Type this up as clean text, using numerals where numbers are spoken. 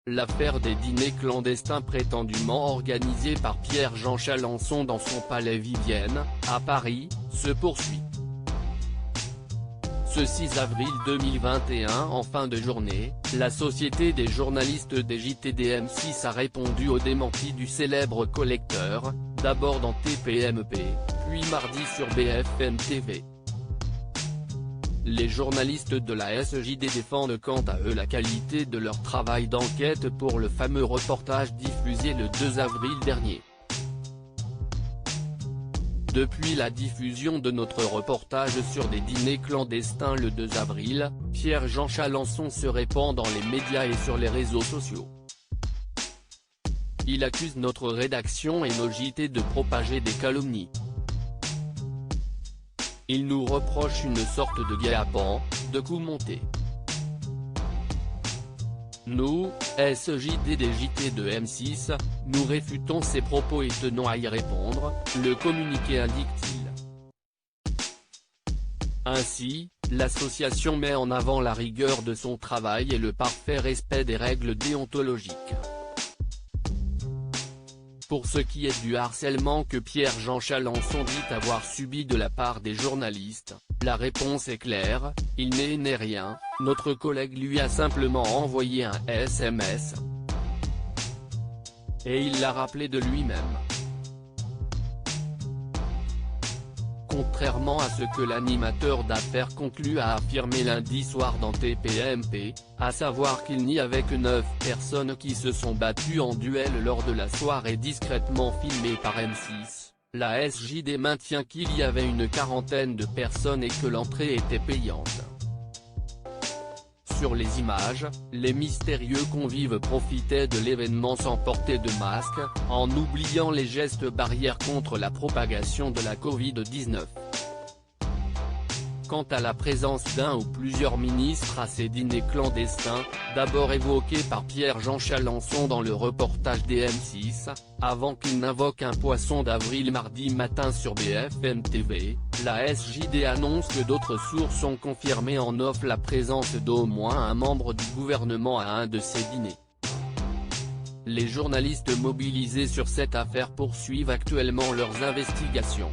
L'affaire des dîners clandestins prétendument organisés par Pierre-Jean Chalancon dans son palais Vivienne, à Paris, se poursuit. Ce 6 avril 2021 en fin de journée, la Société des journalistes des JTD M6 a répondu au démenti du célèbre collecteur, d'abord dans TPMP, puis mardi sur BFM TV. Les journalistes de la SJD défendent quant à eux la qualité de leur travail d'enquête pour le fameux reportage diffusé le 2 avril dernier. Depuis la diffusion de notre reportage sur des dîners clandestins le 2 avril, Pierre-Jean Chalancon se répand dans les médias et sur les réseaux sociaux. Il accuse notre rédaction et nos JT de propager des calomnies. Il nous reproche une sorte de guet-apens, de coups montés. Nous, SJD des JT de M6, nous réfutons ces propos et tenons à y répondre, le communiqué indique-t-il. Ainsi, l'association met en avant la rigueur de son travail et le parfait respect des règles déontologiques. Pour ce qui est du harcèlement que Pierre-Jean Chalancon dit avoir subi de la part des journalistes, la réponse est claire, il n'est rien, notre collègue lui a simplement envoyé un SMS. Et il l'a rappelé de lui-même. Contrairement à ce que l'animateur d'affaires conclut a affirmé lundi soir dans TPMP, à savoir qu'il n'y avait que 9 personnes qui se sont battues en duel lors de la soirée discrètement filmée par M6, la SJD maintient qu'il y avait une quarantaine de personnes et que l'entrée était payante. Sur les images, les mystérieux convives profitaient de l'événement sans porter de masque, en oubliant les gestes barrières contre la propagation de la Covid-19. Quant à la présence d'un ou plusieurs ministres à ces dîners clandestins, d'abord évoqués par Pierre-Jean Chalancon dans le reportage des M6, avant qu'il n'invoque un poisson d'avril mardi matin sur BFM TV, la SJD annonce que d'autres sources ont confirmé en off la présence d'au moins un membre du gouvernement à un de ces dîners. Les journalistes mobilisés sur cette affaire poursuivent actuellement leurs investigations.